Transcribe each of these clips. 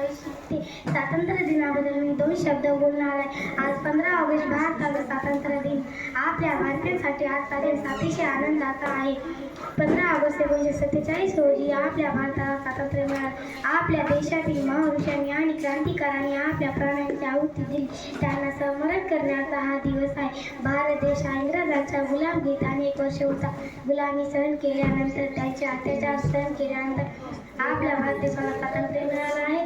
समावेश स्वातंत्र्य दिनाबद्दल मी 2 शब्द बोलणार आहे. आज 15 ऑगस्ट भारताचा स्वातंत्र्य दिन आपल्या भारतीयांसाठी आजचा दिवस अतिशय आनंदाचा आहे. 15 ऑगस्ट 1947 रोजी आपल्या भारताला स्वातंत्र्य मिळाले. आपल्या देशातील महापुरुषांनी आणि क्रांतिकारांनी आपल्या प्राणांची आहुती दिली. त्यांना स्मरण करण्याचा हा दिवस आहे. भारत देश हा इंग्रजांच्या गुलामगिरीत अनेक वर्ष होता. गुलामी सहन केल्यानंतर, त्यांचे अत्याचार सहन केल्यानंतर आपल्या भारत देशाला स्वातंत्र्य मिळालं आहे.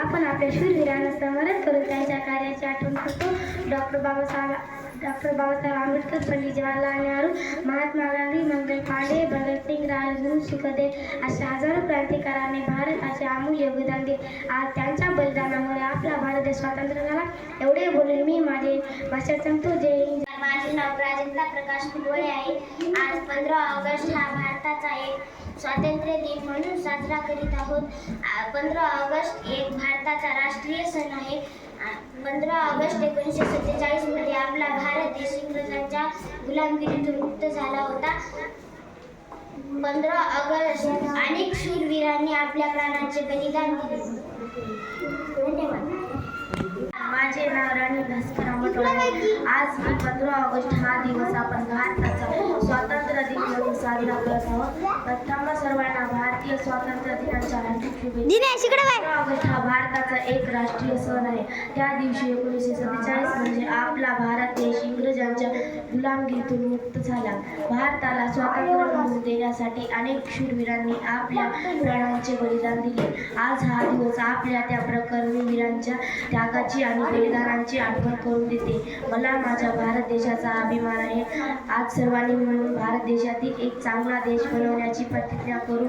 आपण आपल्या शूरवीरांना स्मरण करून त्यांच्या कार्याची आठवण करतो. डॉक्टर बाबासाहेब आंबेडकर, पंडित जवाहरलाल नेहरू, महात्मा गांधी, मंगल पांडे, भगतसिंग, राजगुरू, सुखदेव अशा हजारो क्रांतिकारांनी भारताचे अमूल्य योगदान दिले. आज त्यांच्या बलिदानामुळे आपला भारत देश स्वतंत्र झाला. एवढे बोलून मी माझे भाषण संपतो. जय हिंद. माझे नाव प्राजक्ता प्रकाश फुलवळे आहे. आज 15 ऑगस्ट हा भारताचा एक स्वातंत्र्य दिन म्हणून साजरा करीत आहोत. 15 ऑगस्ट एक भारताचा राष्ट्रीय सण आहे. 15 ऑगस्ट 1947 मध्ये आपला भारत देश इंग्रजांच्या गुलामगिरीतून मुक्त झाला होता. 15 ऑगस्ट अनेक शूरवीरांनी आपल्या प्राणांचे बलिदान दिले. धन्यवाद. माझे नाव राणी भास्कर आंबटवाड आहे. आज 15 ऑगस्ट हा दिवस आपण भारताचा स्वातंत्र्य दिन म्हणून साजरा करत आहोत. प्रथम सर्वांना भारतीय स्वातंत्र्य दिनाच्या हार्दिक शुभेच्छा. 15 ऑगस्ट हा भारताचा एक राष्ट्रीय सण आहे. त्या दिवशी 1947 म्हणजे आपला भारत देश इंग्रजांच्या गुलामगिरीतून मुक्त झाला. भारताला स्वातंत्र्य मिळवून देण्यासाठी अनेक शूरवीरांनी आपल्या प्राणांचे बलिदान दिले. आज हा दिवस आपल्या त्या प्रकर्मी वीरांच्या त्यागाची आणि बलिदानाची आठवण करून देते. मला माझ्या भारत देशाचा अभिमान आहे. आज सर्वांनी मिळून भारत देशातील एक चांगला देश बनवण्याची प्रतिज्ञा करू.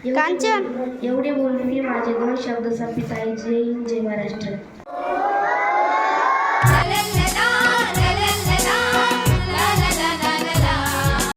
एवढे बोलून मी माझे 2 शब्द संपित आहे. जय हिंद, जय महाराष्ट्र.